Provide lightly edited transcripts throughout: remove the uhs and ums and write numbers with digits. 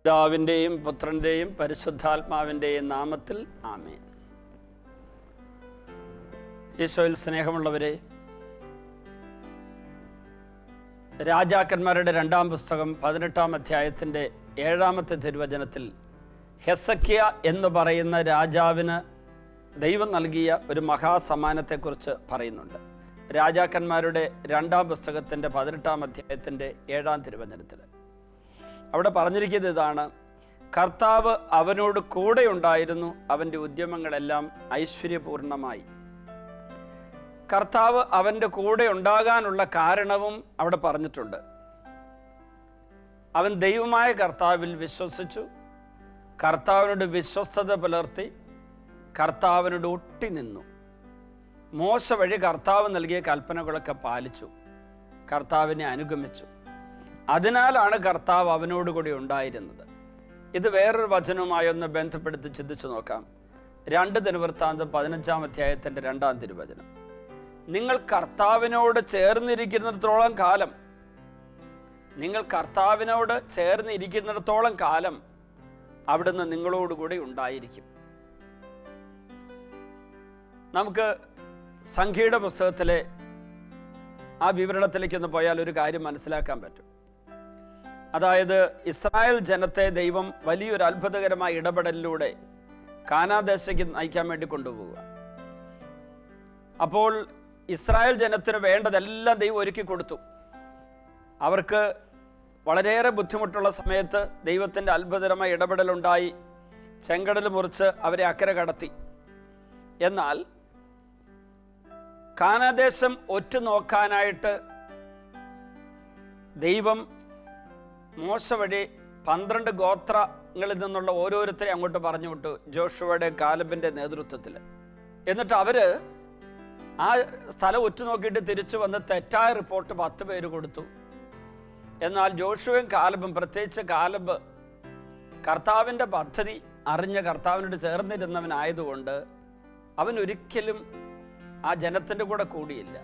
പിതാവിൻ്റെയും പുത്രൻ്റെയും പരിശുദ്ധാത്മാവിൻ്റെയും നാമത്തിൽ ആമേൻ. ഈശോയിൽ സ്നേഹമുള്ളവരെ, രാജാക്കന്മാരുടെ 2-ാം പുസ്തകം 18-ാം അധ്യായത്തിൻ്റെ 7-ാമത്തെ തിരുവചനത്തിൽ ഹെസക്കിയ എന്ന് പറയുന്ന രാജാവിന് ദൈവം നൽകിയ ഒരു മഹാസമ്മാനത്തെക്കുറിച്ച് പറയുന്നുണ്ട്. രാജാക്കന്മാരുടെ 2-ാം പുസ്തകത്തിൻ്റെ 18-ാം അധ്യായത്തിൻ്റെ 7-ാം തിരുവചനത്തിൽ അവിടെ പറഞ്ഞിരിക്കുന്നത് ഇതാണ്: കർത്താവ് അവനോട് കൂടെ ഉണ്ടായിരുന്നു, അവൻ്റെ ഉദ്യമങ്ങളെല്ലാം ഐശ്വര്യപൂർണമായി. കർത്താവ് അവൻ്റെ കൂടെ ഉണ്ടാകാനുള്ള കാരണവും അവിടെ പറഞ്ഞിട്ടുണ്ട്. അവൻ ദൈവമായ കർത്താവിൽ വിശ്വസിച്ചു, കർത്താവിനോട് വിശ്വസ്തത പുലർത്തി, കർത്താവിനോട് ഒട്ടി നിന്നു. മോശ വഴി കർത്താവ് നൽകിയ കൽപ്പനകളൊക്കെ പാലിച്ചു, കർത്താവിനെ അനുഗമിച്ചു. അതിനാലാണ് കർത്താവ് അവനോടുകൂടി ഉണ്ടായിരുന്നത്. ഇത് വേറൊരു വചനവുമായി ഒന്ന് ബന്ധപ്പെടുത്തി ചിന്തിച്ചു നോക്കാം. 2 ദിനവൃത്താന്തം 15-ാം അധ്യായത്തിൻ്റെ 2-ാം തിരുവചനം: നിങ്ങൾ കർത്താവിനോട് ചേർന്നിരിക്കുന്നിടത്തോളം കാലം, നിങ്ങൾ കർത്താവിനോട് ചേർന്നിരിക്കുന്നിടത്തോളം കാലം അവിടുന്ന് നിങ്ങളോടുകൂടി ഉണ്ടായിരിക്കും. നമുക്ക് സംഖ്യയുടെ പുസ്തകത്തിലെ ആ വിവരണത്തിലേക്ക് ഒന്ന് പോയാൽ ഒരു കാര്യം മനസ്സിലാക്കാൻ പറ്റും. അതായത്, ഇസ്രായേൽ ജനത്തെ ദൈവം വലിയൊരു അത്ഭുതകരമായ ഇടപെടലിലൂടെ കാനാദേശത്തേക്ക് നയിക്കാൻ വേണ്ടി കൊണ്ടുപോവുക. അപ്പോൾ ഇസ്രായേൽ ജനത്തിന് വേണ്ടതെല്ലാം ദൈവം ഒരുക്കി കൊടുത്തു. അവർക്ക് വളരെയേറെ ബുദ്ധിമുട്ടുള്ള സമയത്ത് ദൈവത്തിൻ്റെ അത്ഭുതകരമായ ഇടപെടലുണ്ടായി. ചെങ്കടൽ മുറിച്ച് അവരെ അക്കരെ കടത്തി. എന്നാൽ കാനാദേശം ഒറ്റുനോക്കാനായിട്ട് ദൈവം മോശ വഴി 12 ഗോത്രങ്ങളിൽ നിന്നുള്ള ഓരോരുത്തരെ അങ്ങോട്ട് പറഞ്ഞു വിട്ടു, ജോഷുവയുടെ കാലബിൻ്റെ നേതൃത്വത്തിൽ. എന്നിട്ട് അവർ ആ സ്ഥലം ഉറ്റുനോക്കിയിട്ട് തിരിച്ചു വന്ന് തെറ്റായ റിപ്പോർട്ട് 10 പേര് കൊടുത്തു. എന്നാൽ ജോഷുവയും കാലബും, പ്രത്യേകിച്ച് കാലബ്, കർത്താവിൻ്റെ പദ്ധതി അറിഞ്ഞ് കർത്താവിനോട് ചേർന്നിരുന്നവനായതുകൊണ്ട് അവൻ ഒരിക്കലും ആ ജനത്തിൻ്റെ കൂടെ കൂടിയില്ല,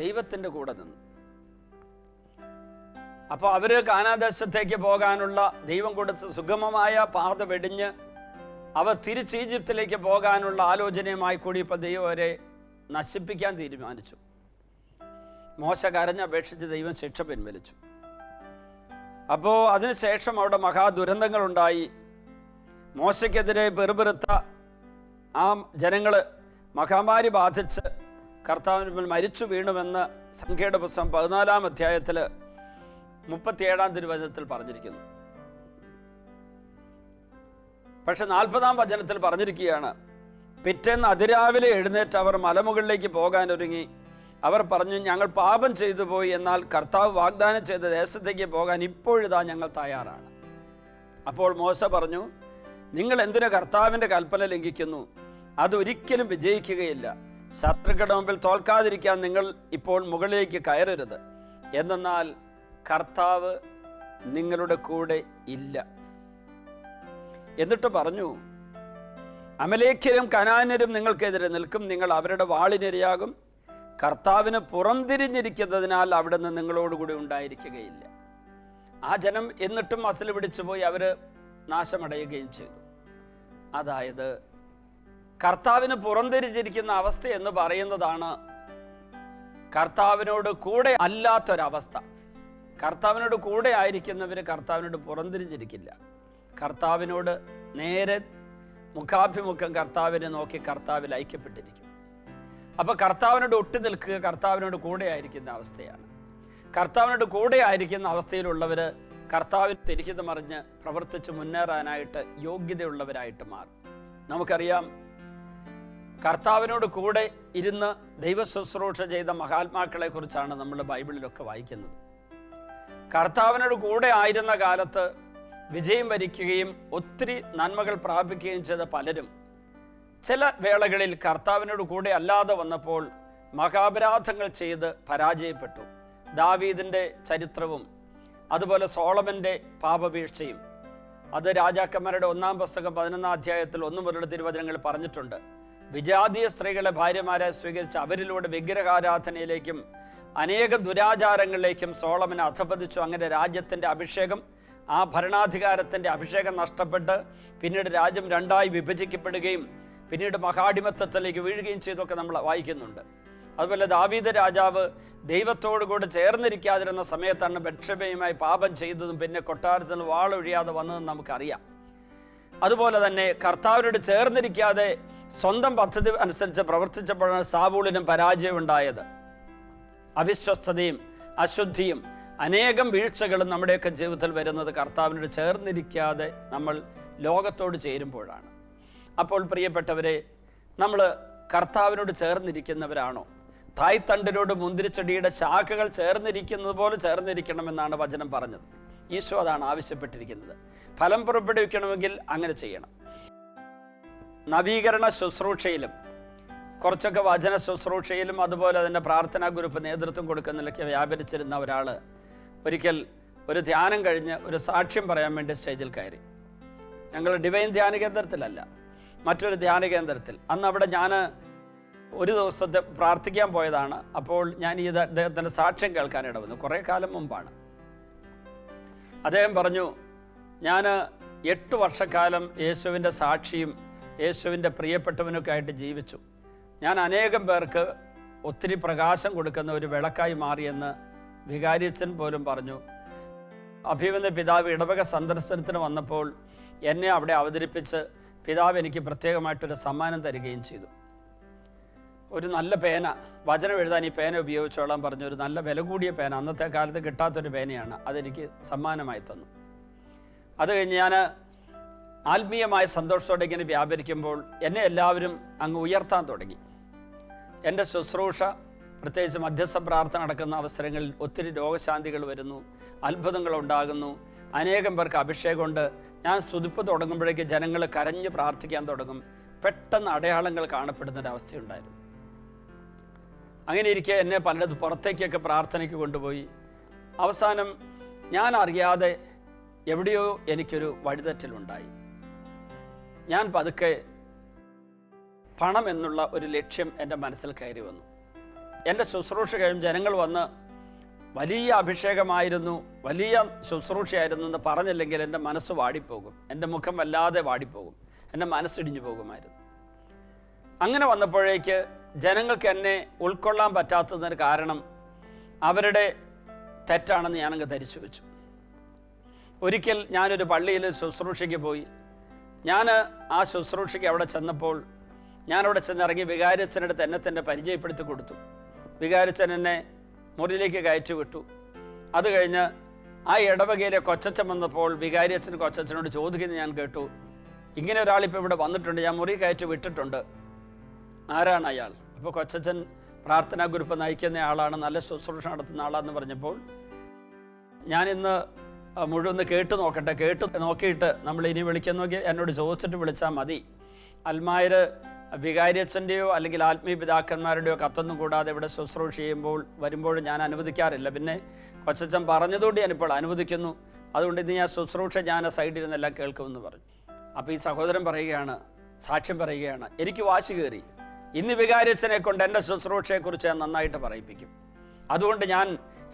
ദൈവത്തിൻ്റെ കൂടെ നിന്നു. അപ്പോൾ അവർ കാനാദേശത്തേക്ക് പോകാനുള്ള ദൈവം കൊടുത്ത സുഗമമായ പാത വെടിഞ്ഞ് അവർ തിരിച്ച് ഈജിപ്തിലേക്ക് പോകാനുള്ള ആലോചനയുമായി കൂടി ഇപ്പോൾ ദൈവം അവരെ നശിപ്പിക്കാൻ തീരുമാനിച്ചു. മോശ കരഞ്ഞപേക്ഷിച്ച് ദൈവം ശിക്ഷ പിൻവലിച്ചു. അപ്പോൾ അതിനുശേഷം അവിടെ മഹാദുരന്തങ്ങളുണ്ടായി. മോശയ്ക്കെതിരെ പെറുപെറുത്ത ആ ജനങ്ങൾ മഹാമാരി ബാധിച്ച് കർത്താവിന് മുന്നിൽ മരിച്ചു വീണുവെന്ന് സംഖ്യയുടെ പുസ്തകം 14-ാം അധ്യായത്തിൽ 37-ാം തിരുവചനത്തിൽ പറഞ്ഞിരിക്കുന്നു. പക്ഷെ 40-ാം വചനത്തിൽ പറഞ്ഞിരിക്കുകയാണ്: പിറ്റേന്ന് അതിരാവിലെ എഴുന്നേറ്റ് അവർ മലമുകളിലേക്ക് പോകാൻ ഒരുങ്ങി. അവർ പറഞ്ഞു, ഞങ്ങൾ പാപം ചെയ്തു പോയി, എന്നാൽ കർത്താവ് വാഗ്ദാനം ചെയ്ത ദേശത്തേക്ക് പോകാൻ ഇപ്പോഴിതാ ഞങ്ങൾ തയ്യാറാണ്. അപ്പോൾ മോശ പറഞ്ഞു, നിങ്ങൾ എന്തിനു കർത്താവിൻ്റെ കൽപ്പന ലംഘിക്കുന്നു? അതൊരിക്കലും വിജയിക്കുകയില്ല. ശത്രുക്കളുടെ മുമ്പിൽ തോൽക്കാതിരിക്കാൻ നിങ്ങൾ ഇപ്പോൾ മുകളിലേക്ക് കയറരുത്. എന്നാൽ കർത്താവ് നിങ്ങളുടെ കൂടെ ഇല്ല. എന്നിട്ട് പറഞ്ഞു, അമലേഖ്യരും കനാന്യരും നിങ്ങൾക്കെതിരെ നിൽക്കും, നിങ്ങൾ അവരുടെ വാളിനിരയാകും. കർത്താവിന് പുറംതിരിഞ്ഞിരിക്കുന്നതിനാൽ അവിടുന്ന് നിങ്ങളോടുകൂടി ഉണ്ടായിരിക്കുകയില്ല. ആ ജനം എന്നിട്ടും അസല് പിടിച്ചു പോയി, അവർ നാശമടയുകയും ചെയ്തു. അതായത്, കർത്താവിന് പുറംതിരിഞ്ഞിരിക്കുന്ന അവസ്ഥ എന്ന് പറയുന്നതാണ് കർത്താവിനോട് കൂടെ അല്ലാത്തൊരവസ്ഥ. കർത്താവിനോട് കൂടെ ആയിരിക്കുന്നവർ കർത്താവിനോട് പുറംതിരിഞ്ഞിരിക്കില്ല. കർത്താവിനോട് നേരെ മുഖാഭിമുഖം കർത്താവിനെ നോക്കി കർത്താവിൽ ഐക്യപ്പെട്ടിരിക്കും. അപ്പോൾ കർത്താവിനോട് ഒട്ടി നിൽക്കുക കർത്താവിനോട് കൂടെ ആയിരിക്കുന്ന അവസ്ഥയാണ്. കർത്താവിനോട് കൂടെ ആയിരിക്കുന്ന അവസ്ഥയിലുള്ളവർ കർത്താവിന് തിരിച്ചു മറിഞ്ഞ് പ്രവർത്തിച്ച് മുന്നേറാനായിട്ട് യോഗ്യതയുള്ളവരായിട്ട് മാറും. നമുക്കറിയാം, കർത്താവിനോട് കൂടെ ഇരുന്ന് ദൈവശുശ്രൂഷ ചെയ്ത മഹാത്മാക്കളെ കുറിച്ചാണ് നമ്മൾ ബൈബിളിലൊക്കെ വായിക്കുന്നത്. കർത്താവിനോട് കൂടെ ആയിരുന്ന കാലത്ത് വിജയം വരിക്കുകയും ഒത്തിരി നന്മകൾ പ്രാപിക്കുകയും ചെയ്ത പലരും ചില വേളകളിൽ കർത്താവിനോട് കൂടെ അല്ലാതെ വന്നപ്പോൾ മഹാപരാധങ്ങൾ ചെയ്ത് പരാജയപ്പെട്ടു. ദാവീദിൻ്റെ ചരിത്രവും അതുപോലെ സോളമൻ്റെ പാപവീഴ്ചയും അത് രാജാക്കന്മാരുടെ 1-ാം പുസ്തകം 11-ാം അധ്യായത്തിൽ 1 മുതലുള്ള തിരുവചനങ്ങൾ പറഞ്ഞിട്ടുണ്ട്. വിജാതീയ സ്ത്രീകളെ ഭാര്യമാരെ സ്വീകരിച്ച് അവരിലൂടെ വിഗ്രഹാരാധനയിലേക്കും അനേക ദുരാചാരങ്ങളിലേക്കും സോളമൻ അധപതിച്ചു. അങ്ങനെ രാജ്യത്തിൻ്റെ അഭിഷേകം ആ ഭരണാധികാരത്തിൻ്റെ അഭിഷേകം നഷ്ടപ്പെട്ട് പിന്നീട് രാജ്യം രണ്ടായി വിഭജിക്കപ്പെടുകയും പിന്നീട് മഹാടിമത്തത്തിലേക്ക് വീഴുകയും ചെയ്തൊക്കെ നമ്മൾ വായിക്കുന്നുണ്ട്. അതുപോലെ ദാവീദ് രാജാവ് ദൈവത്തോടു കൂടെ ചേർന്നിരിക്കാതിരുന്ന സമയത്താണ് ബത്ശബയുമായി പാപം ചെയ്തതും പിന്നെ കൊട്ടാരത്തിൽ നിന്ന് വാളൊഴിയാതെ വന്നതെന്ന് നമുക്കറിയാം. അതുപോലെ തന്നെ കർത്താവിനോട് ചേർന്നിരിക്കാതെ സ്വന്തം പദ്ധതി അനുസരിച്ച് പ്രവർത്തിച്ചപ്പോഴാണ് സാവൂളിനും പരാജയം ഉണ്ടായത്. അവിശ്വസ്തതയും അശുദ്ധിയും അനേകം വീഴ്ചകളും നമ്മുടെയൊക്കെ ജീവിതത്തിൽ വരുന്നത് കർത്താവിനോട് ചേർന്നിരിക്കാതെ നമ്മൾ ലോകത്തോട് ചേരുമ്പോഴാണ്. അപ്പോൾ പ്രിയപ്പെട്ടവരെ, നമ്മൾ കർത്താവിനോട് ചേർന്നിരിക്കുന്നവരാണോ? തായ്തണ്ടിനോട് മുന്തിരിച്ചെടിയുടെ ശാഖകൾ ചേർന്നിരിക്കുന്നത് പോലെ ചേർന്നിരിക്കണമെന്നാണ് വചനം പറഞ്ഞത്. ഈശോ അതാണ് ആവശ്യപ്പെട്ടിരിക്കുന്നത്. ഫലം പുറപ്പെടുവിക്കണമെങ്കിൽ അങ്ങനെ ചെയ്യണം. നവീകരണ ശുശ്രൂഷയിലും കുറച്ചൊക്കെ വചന ശുശ്രൂഷയിലും അതുപോലെ തന്നെ പ്രാർത്ഥനാ ഗ്രൂപ്പ് നേതൃത്വം കൊടുക്കുന്നതിലൊക്കെ വ്യാപരിച്ചിരുന്ന ഒരാൾ ഒരിക്കൽ ഒരു ധ്യാനം കഴിഞ്ഞ് ഒരു സാക്ഷ്യം പറയാൻ വേണ്ടി സ്റ്റേജിൽ കയറി. ഞങ്ങൾ ഡിവൈൻ ധ്യാന കേന്ദ്രത്തിലല്ല, മറ്റൊരു ധ്യാന കേന്ദ്രത്തിൽ. അന്ന് അവിടെ ഞാൻ ഒരു ദിവസത്തെ പ്രാർത്ഥിക്കാൻ പോയതാണ്. അപ്പോൾ ഞാൻ ഈ അദ്ദേഹത്തിൻ്റെ സാക്ഷ്യം കേൾക്കാൻ ഇടവന്നു. കുറേ കാലം മുമ്പാണ്. അദ്ദേഹം പറഞ്ഞു, ഞാൻ 8 വർഷക്കാലം യേശുവിൻ്റെ സാക്ഷിയും യേശുവിൻ്റെ പ്രിയപ്പെട്ടവനൊക്കെ ആയിട്ട് ജീവിച്ചു. ഞാൻ അനേകം പേർക്ക് ഒത്തിരി പ്രകാശം കൊടുക്കുന്ന ഒരു വിളക്കായി മാറിയെന്ന് വികാരിയച്ഛൻ പോലും പറഞ്ഞു. അഭിമന്യ പിതാവ് ഇടവക സന്ദർശനത്തിന് വന്നപ്പോൾ എന്നെ അവിടെ അവതരിപ്പിച്ച് പിതാവ് എനിക്ക് പ്രത്യേകമായിട്ടൊരു സമ്മാനം തരികയും ചെയ്തു. ഒരു നല്ല പേന, വചനം എഴുതാൻ ഈ പേന ഉപയോഗിച്ചോളാൻ പറഞ്ഞു. ഒരു നല്ല വില കൂടിയ പേന, അന്നത്തെ കാലത്ത് കിട്ടാത്തൊരു പേനയാണ്. അതെനിക്ക് സമ്മാനമായി തന്നു. അത് കഴിഞ്ഞ് ഞാൻ ആത്മീയമായ സന്തോഷത്തോടെ ഇങ്ങനെ വ്യാപരിക്കുമ്പോൾ എന്നെ എല്ലാവരും അങ്ങ് ഉയർത്താൻ തുടങ്ങി. എൻ്റെ ശുശ്രൂഷ, പ്രത്യേകിച്ച് മധ്യസ്ഥ പ്രാർത്ഥന നടക്കുന്ന അവസരങ്ങളിൽ ഒത്തിരി രോഗശാന്തികൾ വരുന്നു, അത്ഭുതങ്ങൾ ഉണ്ടാകുന്നു, അനേകം പേർക്ക് അഭിഷേകമുണ്ട്. ഞാൻ സ്തുതിപ്പ് തുടങ്ങുമ്പോഴേക്ക് ജനങ്ങൾ കരഞ്ഞ് പ്രാർത്ഥിക്കാൻ തുടങ്ങും. പെട്ടെന്ന് അടയാളങ്ങൾ കാണപ്പെടുന്നൊരവസ്ഥയുണ്ടായിരുന്നു. അങ്ങനെ ഇരിക്കെ എന്നെ പലയിടത്ത് പുറത്തേക്കൊക്കെ പ്രാർത്ഥനയ്ക്ക് കൊണ്ടുപോയി. അവസാനം ഞാൻ അറിയാതെ എവിടെയോ എനിക്കൊരു വഴിതെറ്റലുണ്ടായി. ഞാൻ പതുക്കെ പണം എന്നുള്ള ഒരു ലക്ഷ്യം എൻ്റെ മനസ്സിൽ കയറി വന്നു. എൻ്റെ ശുശ്രൂഷ കഴിയും ജനങ്ങൾ വന്ന് വലിയ അഭിഷേകമായിരുന്നു, വലിയ ശുശ്രൂഷയായിരുന്നു എന്ന് പറഞ്ഞില്ലെങ്കിൽ എൻ്റെ മനസ്സ് വാടിപ്പോകും, എൻ്റെ മുഖം വല്ലാതെ വാടിപ്പോകും, എൻ്റെ മനസ്സിടിഞ്ഞു പോകുമായിരുന്നു. അങ്ങനെ വന്നപ്പോഴേക്ക് ജനങ്ങൾക്ക് എന്നെ ഉൾക്കൊള്ളാൻ പറ്റാത്തതിന് കാരണം അവരുടെ തെറ്റാണെന്ന് ഞാനങ്ങ് ധരിച്ചു വെച്ചു. ഒരിക്കൽ ഞാനൊരു പള്ളിയിൽ ശുശ്രൂഷയ്ക്ക് പോയി. ഞാൻ ആ ശുശ്രൂഷയ്ക്ക് അവിടെ ചെന്നപ്പോൾ ഞാനവിടെ ചെന്നിറങ്ങി വികാരിയച്ഛനടുത്ത് എന്നെ തന്നെ പരിചയപ്പെടുത്തി കൊടുത്തു. വികാരിയച്ഛൻ എന്നെ മുറിയിലേക്ക് കയറ്റി വിട്ടു. അത് കഴിഞ്ഞ് ആ ഇടവകയിലെ കൊച്ചച്ഛൻ വന്നപ്പോൾ വികാരിയച്ഛൻ കൊച്ചച്ഛനോട് ചോദിക്കുന്നത് ഞാൻ കേട്ടു, ഇങ്ങനെ ഒരാളിപ്പോൾ ഇവിടെ വന്നിട്ടുണ്ട്, ഞാൻ മുറി കയറ്റി വിട്ടിട്ടുണ്ട്, ആരാണ് അയാൾ? അപ്പോൾ കൊച്ചച്ഛൻ പ്രാർത്ഥനാ ഗ്രൂപ്പ് നയിക്കുന്ന ആളാണ്, നല്ല ശുശ്രൂഷ നടത്തുന്ന ആളാണെന്ന് പറഞ്ഞപ്പോൾ ഞാനിന്ന് മുഴുവൻ കേട്ട് നോക്കട്ടെ, കേട്ട് നോക്കിയിട്ട് നമ്മൾ ഇനി വിളിക്കുന്നെങ്കിൽ എന്നോട് ചോദിച്ചിട്ട് വിളിച്ചാൽ മതി. അൽമായർ വികാരിയച്ഛൻ്റെയോ അല്ലെങ്കിൽ ആത്മീയ പിതാക്കന്മാരുടെയോ കത്തൊന്നും കൂടാതെ ഇവിടെ ശുശ്രൂഷ ചെയ്യുമ്പോൾ വരുമ്പോഴും ഞാൻ അനുവദിക്കാറില്ല. പിന്നെ കൊച്ചച്ഛൻ പറഞ്ഞതുകൊണ്ട് ഞാനിപ്പോൾ അനുവദിക്കുന്നു. അതുകൊണ്ട് ഇന്ന് ഞാൻ ശുശ്രൂഷ ഞാൻ സൈഡിൽ നിന്നെല്ലാം കേൾക്കുമെന്ന് പറഞ്ഞു. അപ്പോൾ ഈ സഹോദരൻ പറയുകയാണ്, സാക്ഷ്യം പറയുകയാണ്, എനിക്ക് വാശി കയറി. ഇന്ന് വികാരിയച്ഛനെ കൊണ്ട് എൻ്റെ ശുശ്രൂഷയെക്കുറിച്ച് ഞാൻ നന്നായിട്ട് പറയിപ്പിക്കും. അതുകൊണ്ട് ഞാൻ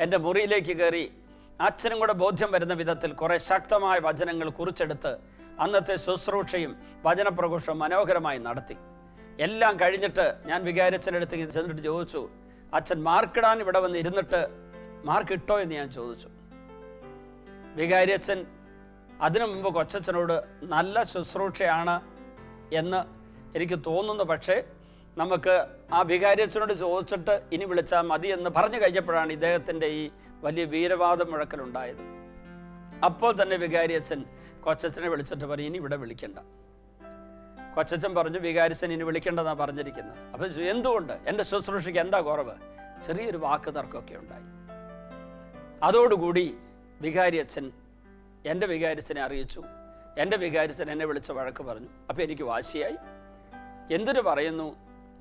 എൻ്റെ മുറിയിലേക്ക് കയറി അച്ഛനും കൂടെ ബോധ്യം വരുന്ന വിധത്തിൽ കുറേ ശക്തമായ വചനങ്ങൾ കുറിച്ചെടുത്ത് അന്നത്തെ ശുശ്രൂഷയും വചനപ്രഘോഷവും മനോഹരമായി നടത്തി. എല്ലാം കഴിഞ്ഞിട്ട് ഞാൻ വികാരിയച്ഛൻ്റെ അടുത്ത് ചെന്നിട്ട് ചോദിച്ചു, അച്ഛൻ മാർക്കിടാൻ ഇവിടെ വന്ന് ഇരുന്നിട്ട് മാർക്കിട്ടോ എന്ന് ഞാൻ ചോദിച്ചു. വികാരിയച്ഛൻ അതിനു മുമ്പ് കൊച്ചച്ഛനോട് നല്ല ശുശ്രൂഷയാണ് എന്ന് എനിക്ക് തോന്നുന്നു, പക്ഷേ നമുക്ക് ആ വികാരിയച്ഛനോട് ചോദിച്ചിട്ട് ഇനി വിളിച്ചാൽ മതി എന്ന് പറഞ്ഞു കഴിഞ്ഞപ്പോഴാണ് ഇദ്ദേഹത്തിൻ്റെ ഈ വലിയ വീരവാദം മുഴക്കലുണ്ടായത്. അപ്പോൾ തന്നെ വികാരിയച്ഛൻ കൊച്ചച്ഛനെ വിളിച്ചിട്ട് പറയും, ഇനി ഇവിടെ വിളിക്കണ്ട. കൊച്ചച്ഛൻ പറഞ്ഞു, വികാരിയച്ഛൻ ഇനി വിളിക്കേണ്ടതാണ് പറഞ്ഞിരിക്കുന്നത്. അപ്പം എന്തുകൊണ്ട്? എൻ്റെ ശുശ്രൂഷയ്ക്ക് എന്താ കുറവ്? ചെറിയൊരു വാക്ക് തർക്കമൊക്കെ ഉണ്ടായി. അതോടുകൂടി വികാരിയച്ഛൻ എൻ്റെ വികാരിയച്ഛനെ അറിയിച്ചു. എൻ്റെ വികാരിയച്ഛൻ എന്നെ വിളിച്ച വഴക്ക് പറഞ്ഞു. അപ്പോൾ എനിക്ക് വാശിയായി. എന്തിനു പറയുന്നു,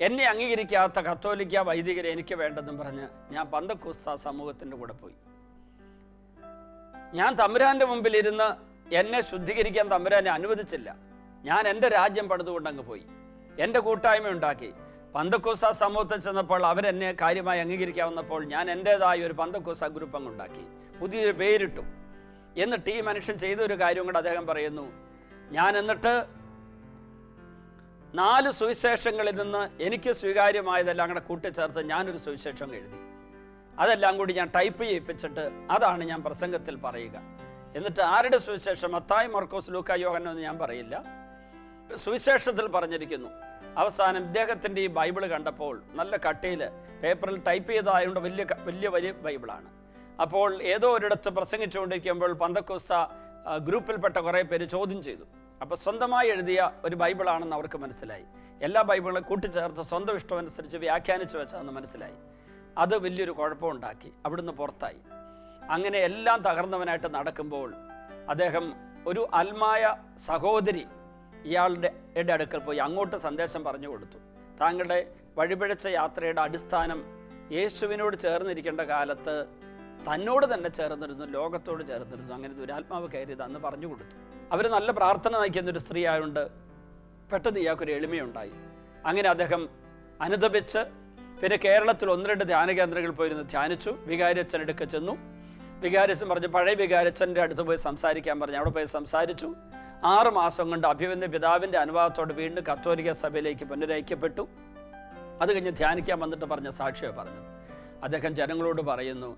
എന്നെ അംഗീകരിക്കാത്ത കത്തോലിക്ക വൈദികരെ എനിക്ക് വേണ്ടെന്നും പറഞ്ഞ് ഞാൻ പന്തക്കോസ്ത സമൂഹത്തിൻ്റെ കൂടെ പോയി. ഞാൻ തമ്പുരാൻ്റെ മുമ്പിലിരുന്ന് എന്നെ ശുദ്ധീകരിക്കാൻ തമ്പുരാനെ അനുവദിച്ചില്ല. ഞാൻ എൻ്റെ രാജ്യം പണിതുകൊണ്ട് അങ്ങ് പോയി, എൻ്റെ കൂട്ടായ്മ ഉണ്ടാക്കി. പന്തക്കോസ്ത സമൂഹത്തിൽ ചെന്നപ്പോൾ അവരെന്നെ കാര്യമായി അംഗീകരിക്കാവുന്നപ്പോൾ ഞാൻ എൻ്റേതായ ഒരു പന്തക്കോസ്ത ഗ്രൂപ്പ് അങ്ങ് ഉണ്ടാക്കി, പുതിയൊരു പേരിട്ടു. എന്നിട്ട് ഈ മനുഷ്യൻ ചെയ്ത ഒരു കാര്യം കൂടെ അദ്ദേഹം പറയുന്നു, ഞാൻ എന്നിട്ട് 4 സുവിശേഷങ്ങളിൽ നിന്ന് എനിക്ക് സ്വീകാര്യമായതെല്ലാം കൂടെ കൂട്ടിച്ചേർത്ത് ഞാനൊരു സുവിശേഷം എഴുതി. അതെല്ലാം കൂടി ഞാൻ ടൈപ്പ് ചെയ്യിപ്പിച്ചിട്ട് അതാണ് ഞാൻ പ്രസംഗത്തിൽ പറയുക. എന്നിട്ട് ആരുടെ സുവിശേഷം? മത്തായി, മർക്കോസ്, ലൂക്ക, യോഹന്നാൻ എന്ന് ഞാൻ പറയില്ല, സുവിശേഷത്തിൽ പറഞ്ഞിരിക്കുന്നു. അവസാനം ഇദ്ദേഹത്തിൻ്റെ ഈ ബൈബിള് കണ്ടപ്പോൾ നല്ല കട്ടിയിൽ പേപ്പറിൽ ടൈപ്പ് ചെയ്തതായതുകൊണ്ട് വലിയ ബൈബിളാണ്. അപ്പോൾ ഏതോ ഒരിടത്ത് പ്രസംഗിച്ചുകൊണ്ടിരിക്കുമ്പോൾ പന്തക്കോസ്ത ഗ്രൂപ്പിൽപ്പെട്ട കുറേ പേര് ചോദ്യം ചെയ്തു. അപ്പോൾ സ്വന്തമായി എഴുതിയ ഒരു ബൈബിളാണെന്ന് അവർക്ക് മനസ്സിലായി. എല്ലാ ബൈബിളും കൂട്ടിച്ചേർത്ത് സ്വന്തം ഇഷ്ടമനുസരിച്ച് വ്യാഖ്യാനിച്ചു വെച്ചതെന്ന് മനസ്സിലായി. അത് വലിയൊരു കുഴപ്പമുണ്ടാക്കി, അവിടുന്ന് പുറത്തായി. അങ്ങനെ എല്ലാം തകർന്നവനായിട്ട് നടക്കുമ്പോൾ അദ്ദേഹം ഒരു അൽമായ സഹോദരി ഇയാളുടെ അടുക്കൽ പോയി അങ്ങോട്ട് സന്ദേശം പറഞ്ഞു കൊടുത്തു. താങ്കളുടെ വഴിപിഴച്ച യാത്രയുടെ അടിസ്ഥാനം യേശുവിനോട് ചേർന്നിരിക്കേണ്ട കാലത്ത് തന്നോട് തന്നെ ചേർന്നിരുന്നു, ലോകത്തോട് ചേർന്നിരുന്നു, അങ്ങനെ ദുരാത്മാവ് കയറിയതാന്ന് പറഞ്ഞു കൊടുത്തു. അവർ നല്ല പ്രാർത്ഥന നയിക്കുന്നൊരു സ്ത്രീ ആയതുകൊണ്ട് പെട്ടെന്ന് ഇയാൾക്കൊരു എളിമയുണ്ടായി. അങ്ങനെ അദ്ദേഹം അനുദപിച്ച് പിന്നെ കേരളത്തിൽ 1-2 ധ്യാന കേന്ദ്രങ്ങളിൽ പോയിരുന്നു ധ്യാനിച്ചു. വികാരിയച്ഛനടുക്ക ചെന്നു. വികാരിയച്ഛൻ പറഞ്ഞു, പഴയ വികാരിയച്ഛൻ്റെ അടുത്ത് പോയി സംസാരിക്കാൻ പറഞ്ഞു. അവിടെ പോയി സംസാരിച്ചു. 6 മാസം കൊണ്ട് അഭിവന്യ പിതാവിൻ്റെ അനുവാദത്തോട് വീണ്ടും കത്തോലിക്ക സഭയിലേക്ക് പുനരൈക്യപ്പെട്ടു. അത് കഴിഞ്ഞ് ധ്യാനിക്കാൻ വന്നിട്ട് പറഞ്ഞ സാക്ഷിയാണ് പറഞ്ഞത്. അദ്ദേഹം ജനങ്ങളോട് പറയുന്നു,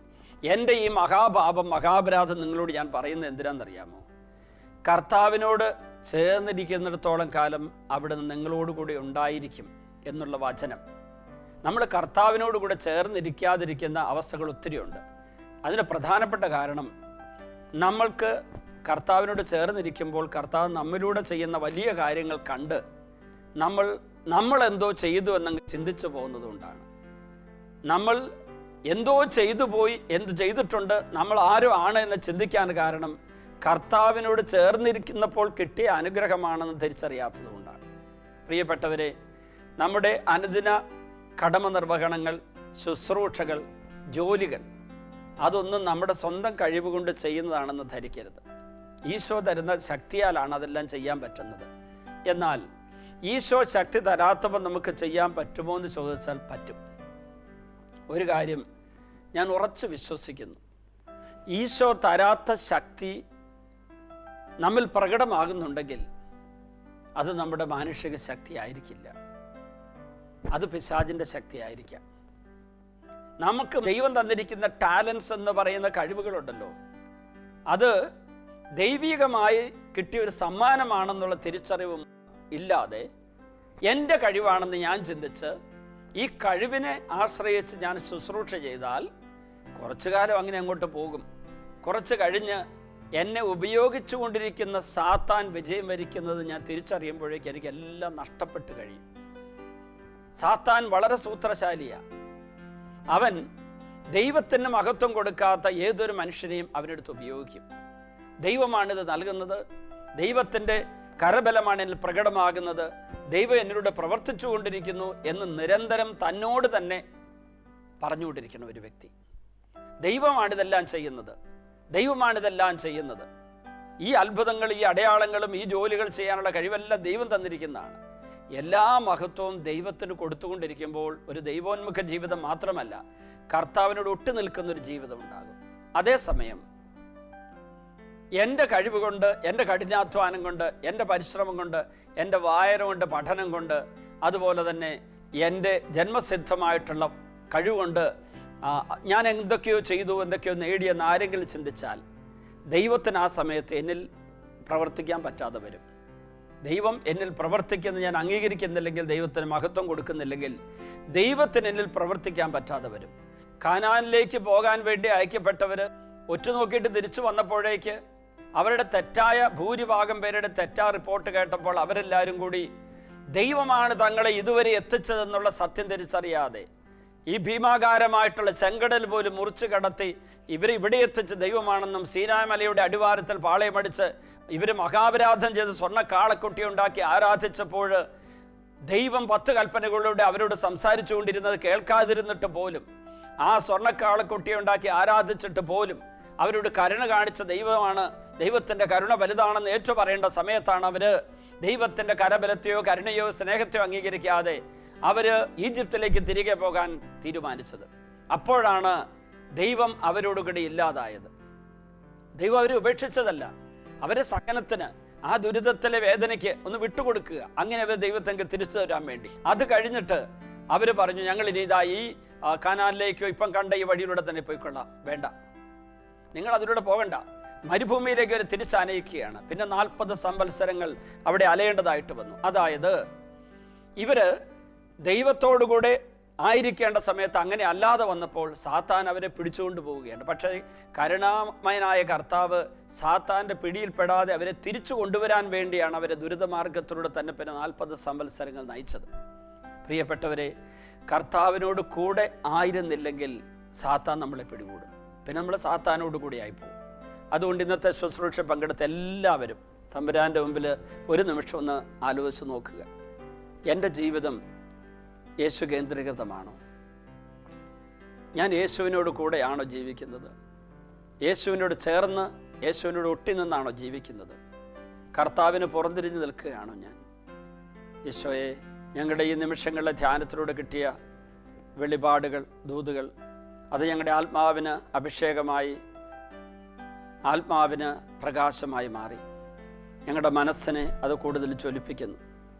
എൻ്റെ ഈ മഹാപാപം, മഹാപരാധം നിങ്ങളോട് ഞാൻ പറയുന്നത് എന്തിനാണെന്നറിയാമോ? കർത്താവിനോട് ചേർന്നിരിക്കുന്നിടത്തോളം കാലം അവിടുന്ന് നിങ്ങളോടുകൂടി ഉണ്ടായിരിക്കും എന്നുള്ള വചനം. നമ്മൾ കർത്താവിനോട് കൂടെ ചേർന്നിരിക്കാതിരിക്കുന്ന അവസ്ഥകൾ ഒത്തിരിയുണ്ട്. അതിന് പ്രധാനപ്പെട്ട കാരണം നമ്മൾക്ക് കർത്താവിനോട് ചേർന്നിരിക്കുമ്പോൾ കർത്താവ് നമ്മിലൂടെ ചെയ്യുന്ന വലിയ കാര്യങ്ങൾ കണ്ട് നമ്മൾ എന്തോ ചെയ്തു എന്നങ്ങ് ചിന്തിച്ചു പോകുന്നതുകൊണ്ടാണ്. നമ്മൾ എന്തോ ചെയ്തു പോയി, എന്ത് ചെയ്തിട്ടുണ്ട്, നമ്മൾ ആരോ ആണ് എന്ന് ചിന്തിക്കാൻ കാരണം കർത്താവിനോട് ചേർന്നിരിക്കുന്നപ്പോൾ കിട്ടിയ അനുഗ്രഹമാണെന്ന് തിരിച്ചറിയാത്തത് കൊണ്ടാണ്. പ്രിയപ്പെട്ടവരെ, നമ്മുടെ അനുദിന കടമ നിർവഹണങ്ങൾ, ശുശ്രൂഷകൾ, ജോലികൾ അതൊന്നും നമ്മുടെ സ്വന്തം കഴിവ് കൊണ്ട് ചെയ്യുന്നതാണെന്ന് ധരിക്കരുത്. ഈശോ തരുന്ന ശക്തിയാലാണ് അതെല്ലാം ചെയ്യാൻ പറ്റുന്നത്. എന്നാൽ ഈശോ ശക്തി തരാത്തപ്പോൾ നമുക്ക് ചെയ്യാൻ പറ്റുമോ എന്ന് ചോദിച്ചാൽ പറ്റും. ഒരു കാര്യം ഞാൻ ഉറച്ചു വിശ്വസിക്കുന്നു, ഈശോ തരാത്ത ശക്തി നമ്മിൽ പ്രകടമാകുന്നുണ്ടെങ്കിൽ അത് നമ്മുടെ മാനുഷിക ശക്തി ആയിരിക്കില്ല, അത് പിശാചിൻ്റെ ശക്തി ആയിരിക്കാം. നമുക്ക് ദൈവം തന്നിരിക്കുന്ന ടാലൻസ് എന്ന് പറയുന്ന കഴിവുകളുണ്ടല്ലോ, അത് ദൈവികമായി കിട്ടിയ ഒരു സമ്മാനമാണെന്നുള്ള തിരിച്ചറിവും ഇല്ലാതെ എൻ്റെ കഴിവാണെന്ന് ഞാൻ ചിന്തിച്ച് ഈ കഴിവിനെ ആശ്രയിച്ച് ഞാൻ ശുശ്രൂഷ ചെയ്താൽ കുറച്ചു കാലം അങ്ങനെ അങ്ങോട്ട് പോകും. കുറച്ച് കഴിഞ്ഞ് എന്നെ ഉപയോഗിച്ചു കൊണ്ടിരിക്കുന്ന സാത്താൻ വിജയം വരിക്കുന്നത് ഞാൻ തിരിച്ചറിയുമ്പോഴേക്കും എനിക്ക് എല്ലാം നഷ്ടപ്പെട്ട് കഴിയും. സാത്താൻ വളരെ സൂത്രശാലിയാണ്. അവൻ ദൈവത്തിന് മഹത്വം കൊടുക്കാത്ത ഏതൊരു മനുഷ്യനെയും അവനെടുത്ത് ഉപയോഗിക്കും. ദൈവമാണിത് നൽകുന്നത്, ദൈവത്തിൻ്റെ കരബലമാണ് എന്നിൽ പ്രകടമാകുന്നത്, ദൈവം എന്നോട് പ്രവർത്തിച്ചു കൊണ്ടിരിക്കുന്നു എന്ന് നിരന്തരം തന്നോട് തന്നെ പറഞ്ഞുകൊണ്ടിരിക്കുന്ന ഒരു വ്യക്തി. ദൈവമാണിതെല്ലാം ചെയ്യുന്നത്, ദൈവമാണിതെല്ലാം ചെയ്യുന്നത്. ഈ അത്ഭുതങ്ങൾ, ഈ അടയാളങ്ങളും, ഈ ജോലികൾ ചെയ്യാനുള്ള കഴിവെല്ലാം ദൈവം തന്നിരിക്കുന്നതാണ്. എല്ലാ മഹത്വവും ദൈവത്തിന് കൊടുത്തുകൊണ്ടിരിക്കുമ്പോൾ ഒരു ദൈവോന്മുഖ ജീവിതം മാത്രമല്ല, കർത്താവിനോട് ഒട്ടു നിൽക്കുന്നൊരു ജീവിതം ഉണ്ടാകും. അതേസമയം എൻ്റെ കഴിവ് കൊണ്ട്, എൻ്റെ കഠിനാധ്വാനം കൊണ്ട്, എൻ്റെ പരിശ്രമം കൊണ്ട്, എൻ്റെ വായന കൊണ്ട്, പഠനം കൊണ്ട്, അതുപോലെ തന്നെ എൻ്റെ ജന്മസിദ്ധമായിട്ടുള്ള കഴിവുകൊണ്ട് ഞാൻ എന്തൊക്കെയോ ചെയ്തു, എന്തൊക്കെയോ നേടിയെന്ന് ആരെങ്കിലും ചിന്തിച്ചാൽ ദൈവത്തിന് ആ സമയത്ത് എന്നിൽ പ്രവർത്തിക്കാൻ പറ്റാതെ വരും. ദൈവം എന്നിൽ പ്രവർത്തിക്കുന്നത് ഞാൻ അംഗീകരിക്കുന്നില്ലെങ്കിൽ, ദൈവത്തിന് മഹത്വം കൊടുക്കുന്നില്ലെങ്കിൽ ദൈവത്തിന് എന്നിൽ പ്രവർത്തിക്കാൻ പറ്റാതെ വരും. കാനാനിലേക്ക് പോകാൻ വേണ്ടി അയക്കപ്പെട്ടവർ ഒറ്റുനോക്കിയിട്ട് തിരിച്ചു വന്നപ്പോഴേക്ക് അവരുടെ തെറ്റായ ഭൂരിഭാഗം പേരുടെ തെറ്റായ റിപ്പോർട്ട് കേട്ടപ്പോൾ അവരെല്ലാവരും കൂടി ദൈവമാണ് തങ്ങളെ ഇതുവരെ എത്തിച്ചതെന്നുള്ള സത്യം തിരിച്ചറിയാതെ ഈ ഭീമാകാരമായിട്ടുള്ള ചെങ്കടൽ പോലും മുറിച്ചു കടത്തി ഇവിടെ എത്തിച്ച് ദൈവമാണെന്നും സീനായ് മലയുടെ അടിവാരത്തിൽ പാളയമടിച്ച് ഇവർ മഹാപരാധം ചെയ്ത് സ്വർണ്ണ കാളക്കുട്ടി ഉണ്ടാക്കി ആരാധിച്ചപ്പോൾ ദൈവം 10 കൽപ്പനകളിലൂടെ അവരോട് സംസാരിച്ചു കൊണ്ടിരുന്നത് കേൾക്കാതിരുന്നിട്ട് പോലും, ആ സ്വർണ്ണക്കാളക്കുട്ടിയെ ഉണ്ടാക്കി ആരാധിച്ചിട്ട് പോലും അവരോട് കരുണ കാണിച്ച ദൈവമാണ്, ദൈവത്തിൻ്റെ കരുണ വലുതാണെന്ന് ഏറ്റു പറയേണ്ട സമയത്താണ് അവർ ദൈവത്തിൻ്റെ കരബലത്തെയോ കരുണയോ സ്നേഹത്തെയോ അംഗീകരിക്കാതെ അവർ ഈജിപ്തിലേക്ക് തിരികെ പോകാൻ തീരുമാനിച്ചത്. അപ്പോഴാണ് ദൈവം അവരോടുകൂടി ഇല്ലാതായത്. ദൈവം അവരെ ഉപേക്ഷിച്ചതല്ല. അവരെ സഹനത്തിന്, ആ ദുരിതത്തിലെ വേദനയ്ക്ക് ഒന്ന് വിട്ടുകൊടുക്കുക. അങ്ങനെ അവർ ദൈവത്തെങ്കിൽ തിരിച്ചു തരാൻ വേണ്ടി. അത് കഴിഞ്ഞിട്ട് അവർ പറഞ്ഞു, ഞങ്ങൾ ഇനി ഇതാ ഈ കാനാനിലേക്കോ ഇപ്പം കണ്ട ഈ വഴിയിലൂടെ തന്നെ പോയിക്കൊള്ളാം. വേണ്ട, നിങ്ങൾ അതിലൂടെ പോകണ്ട. മരുഭൂമിയിലേക്ക് അവർ തിരിച്ചനയിക്കുകയാണ്. പിന്നെ 40 സംവത്സരങ്ങൾ അവിടെ അലയേണ്ടതായിട്ട് വന്നു. അതായത് ഇവര് ദൈവത്തോടുകൂടെ ആയിരിക്കേണ്ട സമയത്ത് അങ്ങനെ അല്ലാതെ വന്നപ്പോൾ സാത്താൻ അവരെ പിടിച്ചുകൊണ്ട് പോവുകയാണ്. പക്ഷേ കരുണാമയനായ കർത്താവ് സാത്താൻ്റെ പിടിയിൽപ്പെടാതെ അവരെ തിരിച്ചു കൊണ്ടുവരാൻ വേണ്ടിയാണ് അവരെ ദുരിതമാർഗത്തിലൂടെ തന്നെ പിന്നെ 40 സംവത്സരങ്ങൾ നയിച്ചത്. പ്രിയപ്പെട്ടവരെ, കർത്താവിനോട് കൂടെ ആയിരുന്നില്ലെങ്കിൽ സാത്താൻ നമ്മളെ പിടികൂടും. പിന്നെ നമ്മൾ സാത്താനോട് കൂടി ആയിപ്പോകും. അതുകൊണ്ട് ഇന്നത്തെ ശുശ്രൂഷ പങ്കെടുത്ത എല്ലാവരും തമ്പുരാൻ്റെ മുമ്പിൽ ഒരു നിമിഷം ഒന്ന് ആലോചിച്ച് നോക്കുക. എൻ്റെ ജീവിതം യേശു കേന്ദ്രീകൃതമാണോ? ഞാൻ യേശുവിനോട് കൂടെയാണോ ജീവിക്കുന്നത്? യേശുവിനോട് ചേർന്ന് യേശുവിനോട് ഒട്ടി നിന്നാണോ ജീവിക്കുന്നത്? കർത്താവിന് പുറംതിരിഞ്ഞ് നിൽക്കുകയാണോ ഞാൻ? ഈശോയെ, ഞങ്ങളുടെ ഈ നിമിഷങ്ങളിലെ ധ്യാനത്തിലൂടെ കിട്ടിയ വെളിപാടുകൾ, ദൂതുകൾ, അത് ഞങ്ങളുടെ ആത്മാവിന് അഭിഷേകമായി, ആത്മാവിന് പ്രകാശമായി മാറി. ഞങ്ങളുടെ മനസ്സിനെ അത് കൂടുതൽ ജ്വലിപ്പിക്കുന്നു,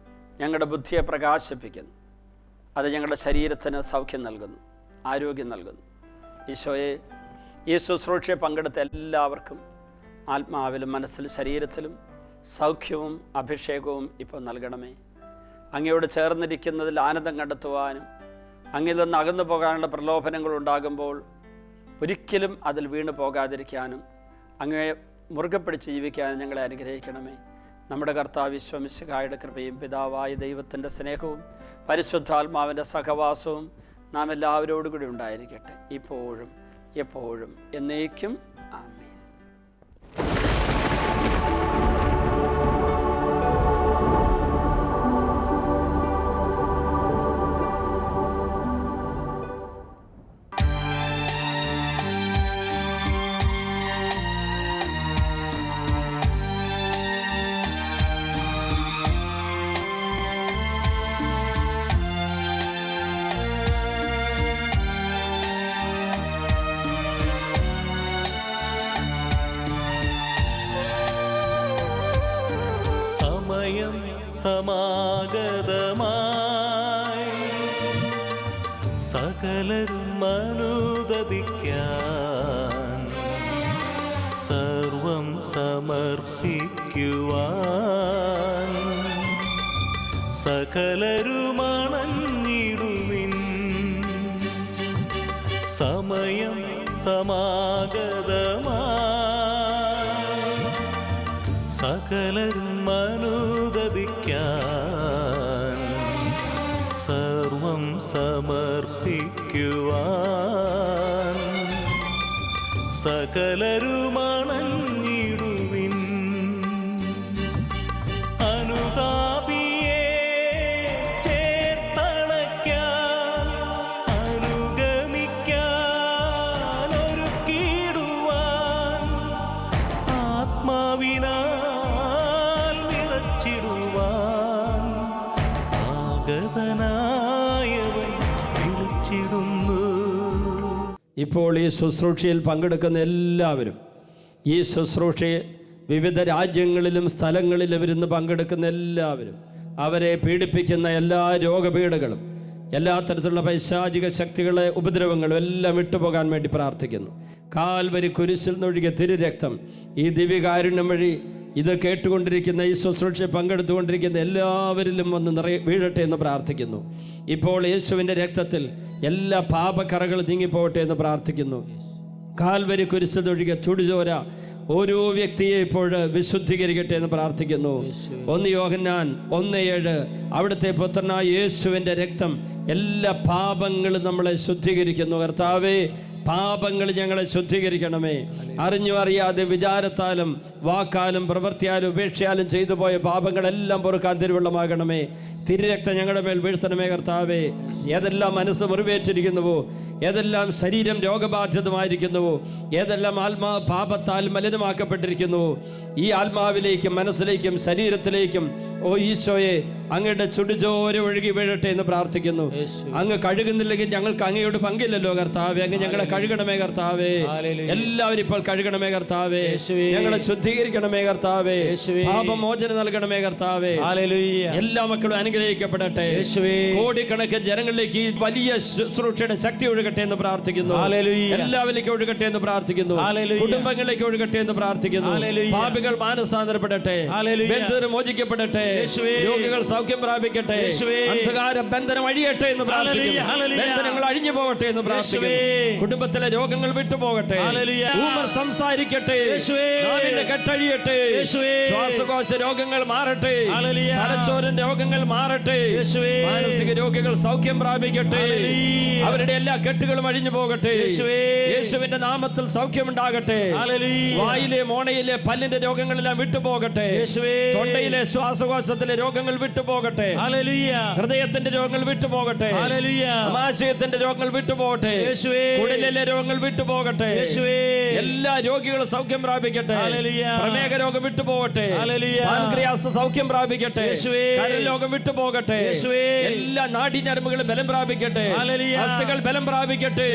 ഞങ്ങളുടെ ബുദ്ധിയെ പ്രകാശിപ്പിക്കുന്നു. അത് ഞങ്ങളുടെ ശരീരത്തിന് സൗഖ്യം നൽകുന്നു, ആരോഗ്യം നൽകുന്നു. ഈശോയെ, ഈ ശുശ്രൂഷയെ പങ്കെടുത്ത എല്ലാവർക്കും ആത്മാവിലും മനസ്സിലും ശരീരത്തിലും സൗഖ്യവും അഭിഷേകവും ഇപ്പോൾ നൽകണമേ. അങ്ങയോട് ചേർന്നിരിക്കുന്നതിൽ ആനന്ദം കണ്ടെത്തുവാനും അങ്ങിൽ നിന്ന് അകന്നു പോകാനുള്ള പ്രലോഭനങ്ങൾ ഉണ്ടാകുമ്പോൾ ഒരിക്കലും അതിൽ വീണു പോകാതിരിക്കാനും അങ്ങയെ മുറുകെ പിടിച്ച് ജീവിക്കാനും ഞങ്ങളെ അനുഗ്രഹിക്കണമേ. നമ്മുടെ കർത്താവ് ഈശോ മിശിഹായുടെ കൃപയും പിതാവായ ദൈവത്തിൻ്റെ സ്നേഹവും പരിശുദ്ധാത്മാവിൻ്റെ സഹവാസവും നാം എല്ലാവരോടും കൂടി ഉണ്ടായിരിക്കട്ടെ, ഇപ്പോഴും എപ്പോഴും എന്നേക്കും. ആമേൻ. സമാഗതമായി സകലരും അനുദപിക്കാൻ സർവം സമർപ്പിക്കുവാൻ സകലരും അണഞ്ഞിടുവിൻ. സമയം സമാഗതമായി സകലരും അനുദപിക്കാൻ സർവം സമർപ്പിക്കുവാൻ സകലരും അണഞ്ഞിടുവിൻ. അനുതാപിയെ ചേർത്തണയ്ക്കാൻ അനുഗമിക്കാൻ ഒരുക്കിടുവാൻ ആത്മാവിനാൽ നിറച്ചിടുവാൻ ആഗതനായവൻ വിളിച്ചിടുന്നു. ഇപ്പോൾ ഈ ശുശ്രൂഷയിൽ പങ്കെടുക്കുന്ന എല്ലാവരും, ഈ ശുശ്രൂഷയെ വിവിധ രാജ്യങ്ങളിലും സ്ഥലങ്ങളിലും ഇരുന്ന് പങ്കെടുക്കുന്ന എല്ലാവരും, അവരെ പീഡിപ്പിക്കുന്ന എല്ലാ രോഗപീഠകളും, എല്ലാ തരത്തിലുള്ള പൈശാചിക ശക്തികളെ ഉപദ്രവങ്ങളും എല്ലാം വിട്ടുപോകാൻ വേണ്ടി പ്രാർത്ഥിക്കുന്നു. കാൽവരി കുരിശിൽ നിന്നൊഴുകിയ തിരുരക്തം ഈ ദിവ്യകാരുണ്യം വഴി ഇത് കേട്ടുകൊണ്ടിരിക്കുന്ന, ഈ ശുശ്രൂഷയിൽ പങ്കെടുത്തുകൊണ്ടിരിക്കുന്ന എല്ലാവരിലും വന്ന് വീഴട്ടെ എന്ന് പ്രാർത്ഥിക്കുന്നു. ഇപ്പോൾ യേശുവിൻ്റെ രക്തത്തിൽ എല്ലാ പാപക്കറകളും നീങ്ങിപ്പോകട്ടെ എന്ന് പ്രാർത്ഥിക്കുന്നു. കാൽവരി കുരിശിൽ നിന്നൊഴുകിയ ചുടുചോര ഓരോ വ്യക്തിയെ ഇപ്പോൾ വിശുദ്ധീകരിക്കട്ടെ എന്ന് പ്രാർത്ഥിക്കുന്നു. 1 യോഹന്നാൻ 1:7 അവിടുത്തെ പുത്രനായ യേശുവിൻ്റെ രക്തം എല്ലാ പാപങ്ങളും നമ്മളെ ശുദ്ധീകരിക്കുന്നു. കർത്താവേ, പാപങ്ങൾ ഞങ്ങളെ ശുദ്ധീകരിക്കണമേ. അറിഞ്ഞും അറിയാതെ വിചാരത്താലും വാക്കാലും പ്രവൃത്തിയാലും ഉപേക്ഷയാലും ചെയ്തു പോയ പാപങ്ങളെല്ലാം പൊറുക്കാൻ തിരുവള്ളമാകണമേ. തിരുരക്തം ഞങ്ങളുടെ മേൽ വീഴ്ത്തണമേ കർത്താവേ. ഏതെല്ലാം മനസ്സ് മുറിവേറ്റിരിക്കുന്നുവോ, ഏതെല്ലാം ശരീരം രോഗബാധിതമായിരിക്കുന്നുവോ, ഏതെല്ലാം ആത്മാവ് പാപത്താൽ മലിനമാക്കപ്പെട്ടിരിക്കുന്നുവോ, ഈ ആത്മാവിലേക്കും മനസ്സിലേക്കും ശരീരത്തിലേക്കും ഓ ഈശോയെ അങ്ങയുടെ ചുടുചോര ഒഴുകി വീഴട്ടെ എന്ന് പ്രാർത്ഥിക്കുന്നു. അങ്ങ് കഴുകുന്നില്ലെങ്കിൽ ഞങ്ങൾക്ക് അങ്ങയോട് പങ്കില്ലല്ലോ കർത്താവേ. അങ്ങ് ഞങ്ങളെ കഴുകണമേ കർത്താവേ. എല്ലാവരും ഇപ്പോൾ കഴുകണമേ കർത്താവേ. ഞങ്ങളെ ശുദ്ധീകരിക്കണമേ കർത്താവേ. പാപമോചനം നൽകണമേ കർത്താവേ. എല്ലാ മക്കളും അനുഗ്രഹിക്കപ്പെടട്ടെ. കോടിക്കണക്കിന് ജനങ്ങളിലേക്ക് ഈ വലിയ ശുശ്രൂഷയുടെ ശക്തി ഒഴുകട്ടെ എന്ന് പ്രാർത്ഥിക്കുന്നു. എല്ലാവരിലേക്കും ഒഴുകട്ടെ എന്ന് പ്രാർത്ഥിക്കുന്നു. കുടുംബങ്ങളിലേക്ക് ഒഴുകട്ടെ എന്ന് പ്രാർത്ഥിക്കുന്നു. പാപികൾ മാനസാന്തരപ്പെടട്ടെ. ബന്ധനം മോചിക്കപ്പെടട്ടെ. രോഗികൾ സൗഖ്യം പ്രാപിക്കട്ടെ. അന്ധകാര ബന്ധനം അഴിയട്ടെ എന്ന് പ്രാർത്ഥിക്കുന്നു. ബന്ധനങ്ങൾ അഴിഞ്ഞു പോകട്ടെ എന്ന് പ്രാർത്ഥിക്കുന്നു. കുടുംബത്തിലെ രോഗങ്ങൾ വിട്ടുപോകട്ടെ. ഊമർ സംസാരിക്കട്ടെ. നാവിന്റെ കെട്ടഴിയട്ടെ. ശ്വാസകോശ രോഗങ്ങൾ മാറട്ടെ. തലച്ചോറിന്റെ രോഗങ്ങൾ മാറട്ടെ. മാനസിക രോഗികൾ സൗഖ്യം പ്രാപിക്കട്ടെ. അവരുടെ എല്ലാ കെട്ടുകളും അഴിഞ്ഞു പോകട്ടെ. യേശുവിന്റെ നാമത്തിൽ സൗഖ്യമുണ്ടാകട്ടെ. വായിലെ മോണയിലെ പല്ലിന്റെ രോഗങ്ങളെല്ലാം വിട്ടുപോകട്ടെ. തൊണ്ടയിലെ ശ്വാസകോശത്തിലെ രോഗങ്ങൾ വിട്ടുപോകട്ടെ. ഹൃദയത്തിന്റെ രോഗങ്ങൾ വിട്ടുപോകട്ടെ. ആമാശയത്തിന്റെ രോഗങ്ങൾ വിട്ടുപോകട്ടെ. കുടലിലെ രോഗങ്ങൾ വിട്ടുപോകട്ടെ. എല്ലാ രോഗികളും സൗഖ്യം പ്രാപിക്കട്ടെ. പ്രമേഹ രോഗം വിട്ടുപോകട്ടെ. പാൻക്രിയാസ് സൗഖ്യം പ്രാപിക്കട്ടെ. കരൾ രോഗം വിട്ടുപോകട്ടെ. എല്ലാ നാഡീഞരമ്പുകളും ബലം പ്രാപിക്കട്ടെ. അസ്ഥികൾ ബലം പ്രാപിക്കട്ടെ.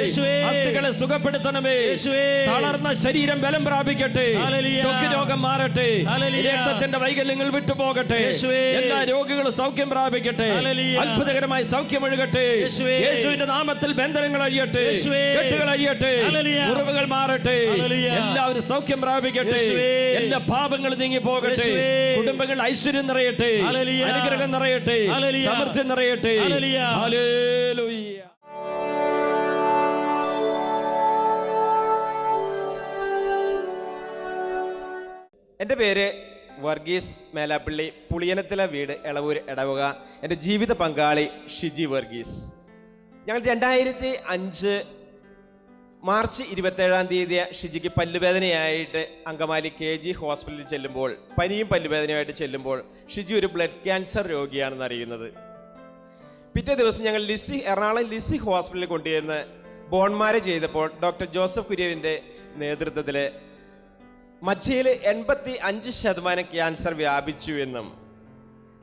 അസ്ഥികളെ സുഖപ്പെടുത്തണമേ. തളർന്ന ശരീരം ബലം പ്രാപിക്കട്ടെ. ത്വക്ക് രോഗം മാറട്ടെ. രക്തത്തിന്റെ വൈകല്യങ്ങൾ വിട്ടുപോകട്ടെ. എല്ലാ രോഗികളും സൗഖ്യം പ്രാപിക്കട്ടെ. അത്ഭുതകരമായി സൗഖ്യം ഒഴുകട്ടെ. യേശുവിന്റെ നാമത്തിൽ ബന്ധനങ്ങൾ അഴിയട്ടെ. കെട്ടുകൾ അഴിയട്ടെ. മുറിവുകൾ മാറട്ടെ. എല്ലാവരും സൗഖ്യം പ്രാപിക്കട്ടെ. എല്ലാ പാപങ്ങളും നീങ്ങി പോകട്ടെ. കുടുംബങ്ങൾ ഐശ്വര്യം നിറയട്ടെ. അനുഗ്രഹം നിറയട്ടെ. സമൃദ്ധി നിറയട്ടെ. ഹല്ലേലൂയ. എൻ്റെ പേര് വർഗീസ് മേലാപ്പള്ളി, പുളിയനത്തിലെ വീട്, എളവൂർ ഇടവക. എൻ്റെ ജീവിത പങ്കാളി ഷിജി വർഗീസ്. ഞങ്ങൾ 2005 മാർച്ച് 27 ഷിജിക്ക് പല്ലുവേദനയായിട്ട് അങ്കമാലി KG ഹോസ്പിറ്റലിൽ ചെല്ലുമ്പോൾ, പനിയും പല്ലുവേദനയായിട്ട് ചെല്ലുമ്പോൾ ഷിജി ഒരു ബ്ലഡ് ക്യാൻസർ രോഗിയാണെന്ന് അറിയുന്നത്. പിറ്റേ ദിവസം ഞങ്ങൾ എറണാകുളം ലിസി ഹോസ്പിറ്റലിൽ കൊണ്ടുവന്ന് ബോൺമാരെ ചെയ്തപ്പോൾ ഡോക്ടർ ജോസഫ് കുര്യവിൻ്റെ നേതൃത്വത്തിൽ മജ്ജയിൽ 85% ക്യാൻസർ വ്യാപിച്ചു എന്നും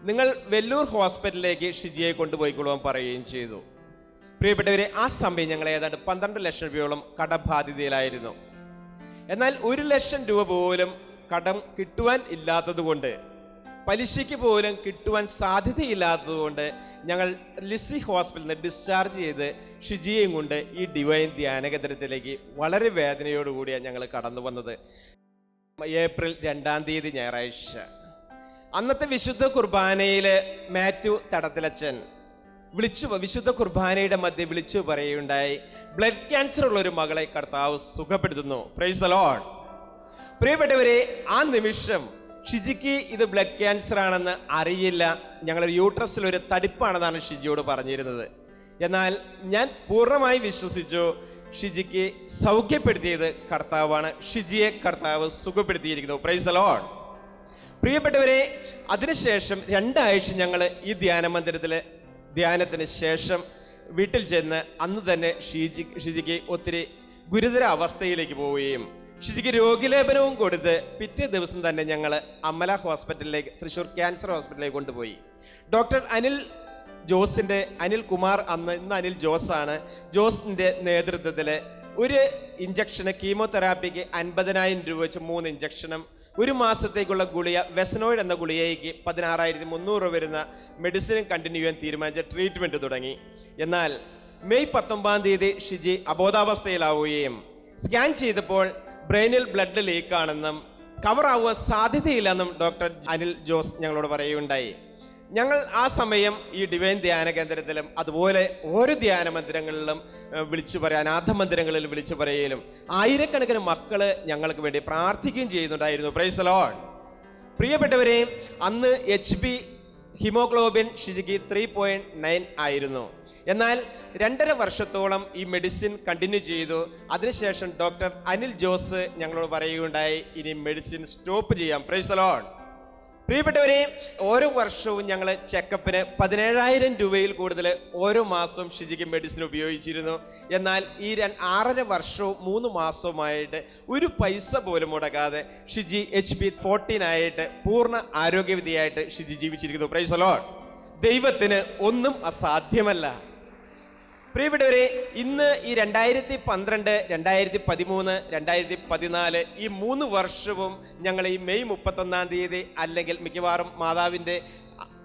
നിങ്ങൾ വെല്ലൂർ ഹോസ്പിറ്റലിലേക്ക് ഷിജിയെ കൊണ്ടുപോയിക്കൊള്ളുവാൻ പറയുകയും ചെയ്തു. പ്രിയപ്പെട്ടവരെ, ആ സമയം ഞങ്ങൾ ഏതാണ്ട് 12 ലക്ഷം രൂപയോളം കടബാധ്യതയിലായിരുന്നു. എന്നാൽ 1 ലക്ഷം രൂപ പോലും കടം കിട്ടുവാൻ ഇല്ലാത്തതുകൊണ്ട്, പലിശയ്ക്ക് പോലും കിട്ടുവാൻ സാധ്യതയില്ലാത്തതുകൊണ്ട് ഞങ്ങൾ ലിസി ഹോസ്പിറ്റലിൽ നിന്ന് ഡിസ്ചാർജ് ചെയ്ത് ഷിജിയെയും കൊണ്ട് ഈ ഡിവൈൻ ധ്യാന കേന്ദ്രത്തിലേക്ക് വളരെ വേദനയോടുകൂടിയാണ് ഞങ്ങൾ കടന്നു വന്നത്. ഏപ്രിൽ 2 ഞായറാഴ്ച അന്നത്തെ വിശുദ്ധ കുർബാനയിൽ മാത്യു തടത്തിലച്ചൻ വിശുദ്ധ കുർബാനയുടെ മധ്യ വിളിച്ചു പറയുകയുണ്ടായി, ബ്ലഡ് ക്യാൻസർ ഉള്ള ഒരു മകളെ കർത്താവ് സുഖപ്പെടുത്തുന്നു. Praise the Lord. പ്രിയപ്പെട്ടവരെ, ആ നിമിഷം ഷിജിക്ക് ഇത് ബ്ലഡ് ക്യാൻസർ ആണെന്ന് അറിയില്ല. ഞങ്ങളുടെ യൂട്രസിൽ ഒരു തടിപ്പാണെന്നാണ് ഷിജിയോട് പറഞ്ഞിരുന്നത്. എന്നാൽ ഞാൻ പൂർണ്ണമായി വിശ്വസിച്ചു ഷിജിക്ക് സൗഖ്യപ്പെടുത്തിയത് കർത്താവാണ്. ഷിജിയെ കർത്താവ് സുഖപ്പെടുത്തിയിരിക്കുന്നു. Praise the Lord. പ്രിയപ്പെട്ടവരെ, അതിനുശേഷം 2 ആഴ്ച ഞങ്ങൾ ഈ ധ്യാന മന്ദിരത്തിൽ ധ്യാനത്തിന് ശേഷം വീട്ടിൽ ചെന്ന് അന്ന് തന്നെ ഷിജിക്ക് ഒത്തിരി ഗുരുതര അവസ്ഥയിലേക്ക് പോവുകയും ഷിജിക്ക് രോഗിലേപനവും കൊടുത്ത് പിറ്റേ ദിവസം തന്നെ ഞങ്ങൾ അമല ഹോസ്പിറ്റലിലേക്ക്, തൃശ്ശൂർ ക്യാൻസർ ഹോസ്പിറ്റലിലേക്ക് കൊണ്ടുപോയി. ഡോക്ടർ അനിൽ കുമാർ, ഇന്ന് അനിൽ ജോസാണ്, ജോസിൻ്റെ നേതൃത്വത്തിൽ ഒരു ഇഞ്ചക്ഷന് കീമോതെറാപ്പിക്ക് 50,000 രൂപ വെച്ച് 3 ഇഞ്ചക്ഷനും 1 മാസത്തേക്കുള്ള ഗുളിക വെസനോയിഡ് എന്ന ഗുളികയ്ക്ക് 16,300 വരുന്ന മെഡിസിനും കണ്ടിന്യൂ ചെയ്യാൻ തീരുമാനിച്ച ട്രീറ്റ്മെൻറ്റ് തുടങ്ങി. എന്നാൽ മെയ് 19 ഷിജി അബോധാവസ്ഥയിലാവുകയും സ്കാൻ ചെയ്തപ്പോൾ ബ്രെയിനിൽ ബ്ലഡ് ലീക്കാണെന്നും കവറാവാൻ സാധ്യതയില്ലെന്നും ഡോക്ടർ അനിൽ ജോസ് ഞങ്ങളോട് പറയുകയുണ്ടായി. ഞങ്ങൾ ആ സമയം ഈ ഡിവൈൻ ധ്യാന കേന്ദ്രത്തിലും അതുപോലെ ഓരോ ധ്യാന മന്ദിരങ്ങളിലും വിളിച്ചു പറയാൻ, അനാഥ മന്ദിരങ്ങളിൽ വിളിച്ചു പറയലും ആയിരക്കണക്കിന് മക്കള് ഞങ്ങൾക്ക് വേണ്ടി പ്രാർത്ഥിക്കുകയും ചെയ്യുന്നുണ്ടായിരുന്നു. Praise the Lord. പ്രിയപ്പെട്ടവരെ, അന്ന് HB ഹിമോഗ്ലോബിൻ ഷിജിക്ക് 3.9 ആയിരുന്നു. എന്നാൽ 2.5 വർഷത്തോളം ഈ മെഡിസിൻ കണ്ടിന്യൂ ചെയ്തു. അതിനുശേഷം ഡോക്ടർ അനിൽ ജോസ് ഞങ്ങളോട് പറയുകയുണ്ടായി, ഇനി മെഡിസിൻ സ്റ്റോപ്പ് ചെയ്യാം. Praise the Lord. പ്രിയപ്പെട്ടവരെ, ഓരോ വർഷവും ഞങ്ങൾ ചെക്കപ്പിന് 17,000 രൂപയിൽ കൂടുതൽ ഓരോ മാസവും ഷിജിക്ക് മെഡിസിൻ ഉപയോഗിച്ചിരുന്നു. എന്നാൽ ഈ 6.5 വർഷവും 3 മാസവുമായിട്ട് ഒരു പൈസ പോലും മുടക്കാതെ ഷിജി HB 14 ആയിട്ട് പൂർണ്ണ ആരോഗ്യവതിയായിട്ട് ഷിജി ജീവിച്ചിരിക്കുന്നു. Praise the Lord. ദൈവത്തിന് ഒന്നും അസാധ്യമല്ല. പ്രിയപ്പെട്ടവരെ, ഇന്ന് ഈ 2012, 2013, 2014 ഈ 3 വർഷവും ഞങ്ങൾ ഈ മെയ് 31 അല്ലെങ്കിൽ മിക്കവാറും മാതാവിൻ്റെ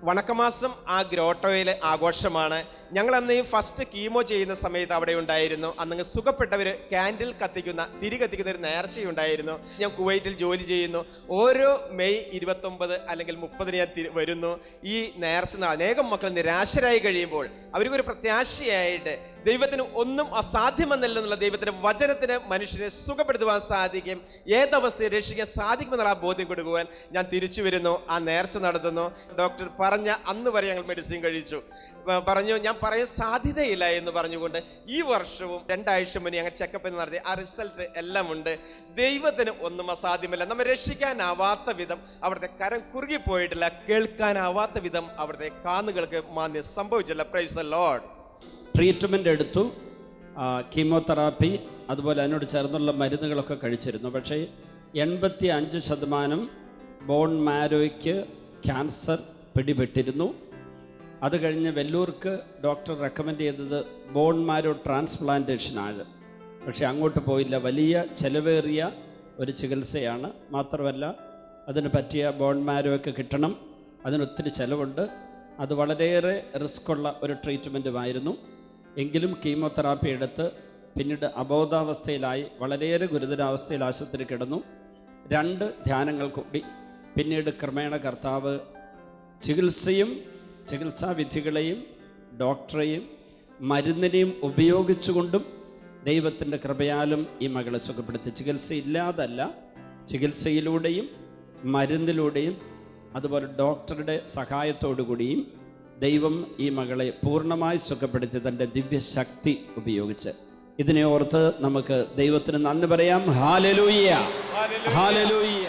വണക്കമാസം ആ ഗ്രോട്ടോയിൽ ആഘോഷമാണ്. ഞങ്ങൾ അന്ന് ഈ ഫസ്റ്റ് കീമോ ചെയ്യുന്ന സമയത്ത് അവിടെ ഉണ്ടായിരുന്നു. അന്ന് സുഖപ്പെട്ടവർ ക്യാൻഡിൽ കത്തിക്കുന്ന, തിരി കത്തിക്കുന്ന ഒരു നേർച്ചയുണ്ടായിരുന്നു. ഞാൻ കുവൈറ്റിൽ ജോലി ചെയ്യുന്നു. ഓരോ മെയ് 29 അല്ലെങ്കിൽ 30 ഞാൻ വരുന്നു. ഈ നേർച്ച അനേകം മക്കൾ നിരാശരായി കഴിയുമ്പോൾ അവർക്കൊരു പ്രത്യാശയായിട്ട് ദൈവത്തിന് ഒന്നും അസാധ്യമല്ലെന്നുള്ള ദൈവത്തിൻ്റെ വചനത്തിന് മനുഷ്യനെ സുഖപ്പെടുത്തുവാൻ സാധിക്കും, ഏതവസ്ഥയെ രക്ഷിക്കാൻ സാധിക്കുമെന്നുള്ള ആ ബോധ്യം കൊടുക്കുവാൻ ഞാൻ തിരിച്ചു വരുന്നു. ആ നേർച്ച നടത്തുന്നു. ഡോക്ടർ പറഞ്ഞ അന്ന് വരെ ഞങ്ങൾ മെഡിസിൻ കഴിച്ചു. പറഞ്ഞു ഞാൻ പറയാൻ സാധ്യതയില്ല എന്ന് പറഞ്ഞുകൊണ്ട് ഈ വർഷവും 2 ആഴ്ച മുന്നേ ഞങ്ങൾ ചെക്കപ്പ് നടത്തി. ആ റിസൾട്ട് എല്ലാം ഉണ്ട്. ദൈവത്തിന് ഒന്നും അസാധ്യമല്ല. നമ്മെ രക്ഷിക്കാനാവാത്ത വിധം അവിടുത്തെ കരം കുറുകിപ്പോയിട്ടില്ല, കേൾക്കാനാവാത്ത വിധം അവിടുത്തെ കാതുകൾക്ക് മാന്യം സംഭവിച്ചില്ല. Praise the Lord. ട്രീറ്റ്മെൻ്റ് എടുത്തു, കീമോതെറാപ്പി, അതുപോലെ അതിനോട് ചേർന്നുള്ള മരുന്നുകളൊക്കെ കഴിച്ചിരുന്നു. പക്ഷേ 85% ബോൺ മാരോയ്ക്ക് ക്യാൻസർ പിടിപെട്ടിരുന്നു. അത് കഴിഞ്ഞ് വെല്ലൂർക്ക് ഡോക്ടർ റെക്കമെൻഡ് ചെയ്തത് ബോൺ മാരോ ട്രാൻസ്പ്ലാന്റേഷനാണ്. പക്ഷേ അങ്ങോട്ട് പോയില്ല. വലിയ ചെലവേറിയ ഒരു ചികിത്സയാണ്. മാത്രമല്ല അതിന് പറ്റിയ ബോൺ മാരോ ഒക്കെ കിട്ടണം, അതിനൊത്തിരി ചിലവുണ്ട്. അത് വളരെയേറെ റിസ്ക്കുള്ള ഒരു ട്രീറ്റ്മെൻറ്റുമായിരുന്നു. എങ്കിലും കീമോതെറാപ്പി എടുത്ത് പിന്നീട് അബോധാവസ്ഥയിലായി വളരെയേറെ ഗുരുതരാവസ്ഥയിൽ ആശുപത്രി കിടന്നു. 2 ധ്യാനങ്ങൾ കൂടി പിന്നീട് ക്രമേണ കർത്താവ് ചികിത്സയും ചികിത്സാവിധികളെയും ഡോക്ടറെയും മരുന്നിനെയും ഉപയോഗിച്ചുകൊണ്ടും ദൈവത്തിൻ്റെ കൃപയാലും ഈ മകളെ സുഖപ്പെടുത്തി. ചികിത്സയില്ലാതല്ല, ചികിത്സയിലൂടെയും മരുന്നിലൂടെയും അതുപോലെ ഡോക്ടറുടെ സഹായത്തോടു കൂടിയും ദൈവം ഈ മകളെ പൂർണ്ണമായി സുഖപ്പെടുത്തി തൻ്റെ ദിവ്യശക്തി ഉപയോഗിച്ച്. ഇതിനെ ഓർത്ത് നമുക്ക് ദൈവത്തിന് നന്ദി പറയാം. Hallelujah, hallelujah.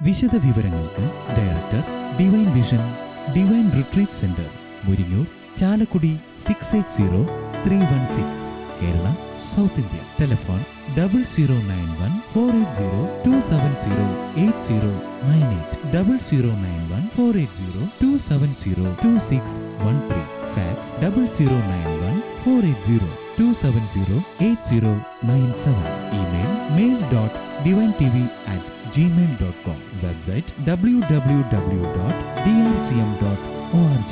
വിശദ വിവരങ്ങൾക്ക് director, divine vision, divine retreat centre, Muringoor, Chalakudy 680316, Kerala, south India. Telephone 0091 480 270 8098, 0091 480 270 2613. Fax 0091 480 270 8097. Email mail.divintv@gmail.com. Website www.drcm.org.